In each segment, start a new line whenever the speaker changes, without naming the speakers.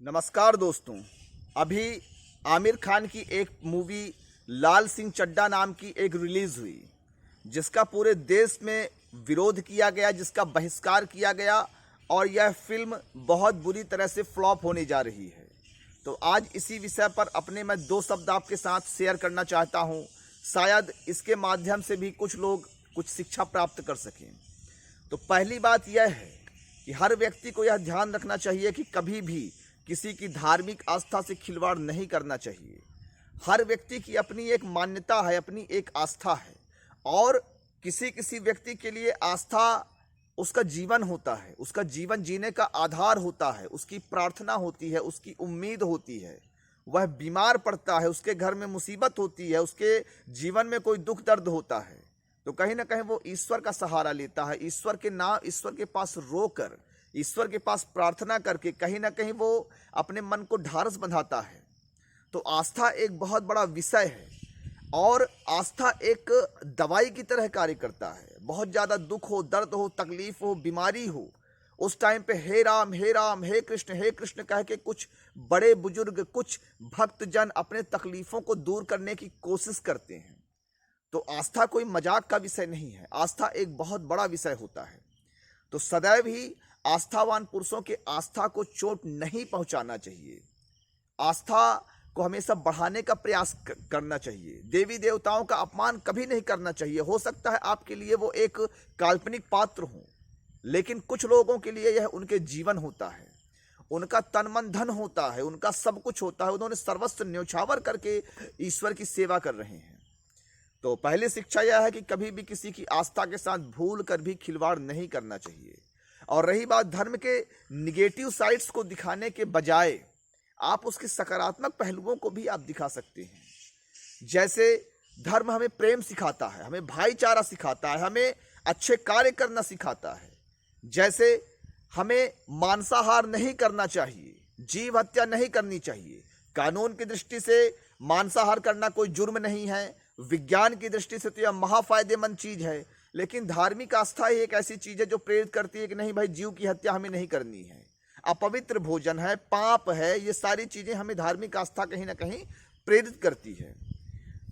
नमस्कार दोस्तों। अभी आमिर खान की एक मूवी लाल सिंह चड्ढा नाम की एक रिलीज़ हुई, जिसका पूरे देश में विरोध किया गया, जिसका बहिष्कार किया गया और यह फिल्म बहुत बुरी तरह से फ्लॉप होने जा रही है। तो आज इसी विषय पर अपने मैं दो शब्द आपके साथ शेयर करना चाहता हूँ। शायद इसके माध्यम से भी कुछ लोग कुछ शिक्षा प्राप्त कर सकें। तो पहली बात यह है कि हर व्यक्ति को यह ध्यान रखना चाहिए कि कभी भी किसी की धार्मिक आस्था से खिलवाड़ नहीं करना चाहिए। हर व्यक्ति की अपनी एक मान्यता है, अपनी एक आस्था है और किसी किसी व्यक्ति के लिए आस्था उसका जीवन होता है, उसका जीवन जीने का आधार होता है, उसकी प्रार्थना होती है, उसकी उम्मीद होती है। वह बीमार पड़ता है, उसके घर में मुसीबत होती है, उसके जीवन में कोई दुख दर्द होता है, तो कहीं ना कहीं वो ईश्वर का सहारा लेता है। ईश्वर के पास रोकर, ईश्वर के पास प्रार्थना करके कहीं ना कहीं वो अपने मन को ढारस बंधाता है। तो आस्था एक बहुत बड़ा विषय है और आस्था एक दवाई की तरह कार्य करता है। बहुत ज़्यादा दुख हो, दर्द हो, तकलीफ हो, बीमारी हो, उस टाइम पे हे राम हे राम हे कृष्ण कह के कुछ बड़े बुजुर्ग, कुछ भक्तजन अपने तकलीफ़ों को दूर करने की कोशिश करते हैं। तो आस्था कोई मजाक का विषय नहीं है, आस्था एक बहुत बड़ा विषय होता है। तो सदैव ही आस्थावान पुरुषों के आस्था को चोट नहीं पहुंचाना चाहिए, आस्था को हमेशा बढ़ाने का प्रयास करना चाहिए। देवी देवताओं का अपमान कभी नहीं करना चाहिए। हो सकता है आपके लिए वो एक काल्पनिक पात्र हो, लेकिन कुछ लोगों के लिए यह उनके जीवन होता है, उनका तन मन धन होता है, उनका सब कुछ होता है। उन्होंने सर्वस्व न्योछावर करके ईश्वर की सेवा कर रहे हैं। तो पहली शिक्षा यह है कि कभी भी किसी की आस्था के साथ भूल कर भी खिलवाड़ नहीं करना चाहिए। और रही बात धर्म के निगेटिव साइड्स को दिखाने के बजाय आप उसके सकारात्मक पहलुओं को भी आप दिखा सकते हैं। जैसे धर्म हमें प्रेम सिखाता है, हमें भाईचारा सिखाता है, हमें अच्छे कार्य करना सिखाता है। जैसे हमें मांसाहार नहीं करना चाहिए, जीव हत्या नहीं करनी चाहिए। कानून की दृष्टि से मांसाहार करना कोई जुर्म नहीं है, विज्ञान की दृष्टि से तो यह महाफायदेमंद चीज है। लेकिन धार्मिक आस्था ही एक ऐसी चीज है जो प्रेरित करती है कि नहीं भाई, जीव की हत्या हमें नहीं करनी है, अपवित्र भोजन है, पाप है। ये सारी चीजें हमें धार्मिक आस्था कहीं ना कहीं प्रेरित करती है।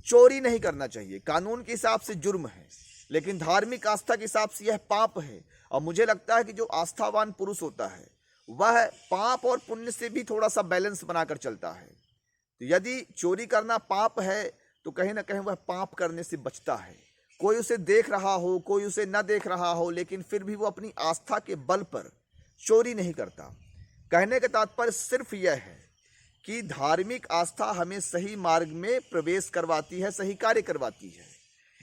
चोरी नहीं करना चाहिए, कानून के हिसाब से जुर्म है, लेकिन धार्मिक आस्था के हिसाब से यह पाप है। और मुझे लगता है कि जो आस्थावान पुरुष होता है वह पाप और पुण्य से भी थोड़ा सा बैलेंस बनाकर चलता है। तो यदि चोरी करना पाप है तो कहीं ना कहीं वह पाप करने से बचता है। कोई उसे देख रहा हो, कोई उसे न देख रहा हो, लेकिन फिर भी वो अपनी आस्था के बल पर चोरी नहीं करता। कहने का तात्पर्य सिर्फ यह है कि धार्मिक आस्था हमें सही मार्ग में प्रवेश करवाती है, सही कार्य करवाती है।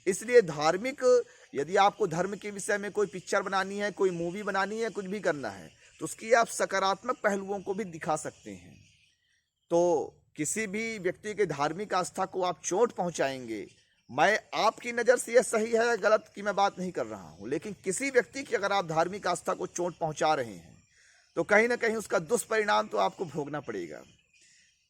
इसलिए धार्मिक, यदि आपको धर्म के विषय में कोई पिक्चर बनानी है, कोई मूवी बनानी है, कुछ भी करना है, तो उसकी आप सकारात्मक पहलुओं को भी दिखा सकते हैं। तो किसी भी व्यक्ति के धार्मिक आस्था को आप चोट पहुंचाएंगे, मैं आपकी नज़र से यह सही है या गलत की मैं बात नहीं कर रहा हूं, लेकिन किसी व्यक्ति की अगर आप धार्मिक आस्था को चोट पहुंचा रहे हैं तो कहीं ना कहीं उसका दुष्परिणाम तो आपको भोगना पड़ेगा।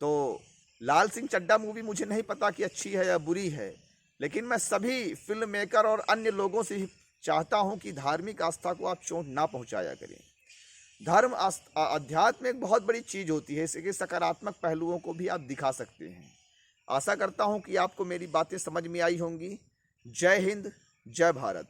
तो लाल सिंह चड्ढा मूवी मुझे नहीं पता कि अच्छी है या बुरी है, लेकिन मैं सभी फिल्म मेकर और अन्य लोगों से ही चाहता हूं कि धार्मिक आस्था को आप चोट ना पहुंचाया करें। धर्म अध्यात्म एक बहुत बड़ी चीज़ होती है, इसके सकारात्मक पहलुओं को भी आप दिखा सकते हैं। आशा करता हूं कि आपको मेरी बातें समझ में आई होंगी। जय हिंद, जय भारत।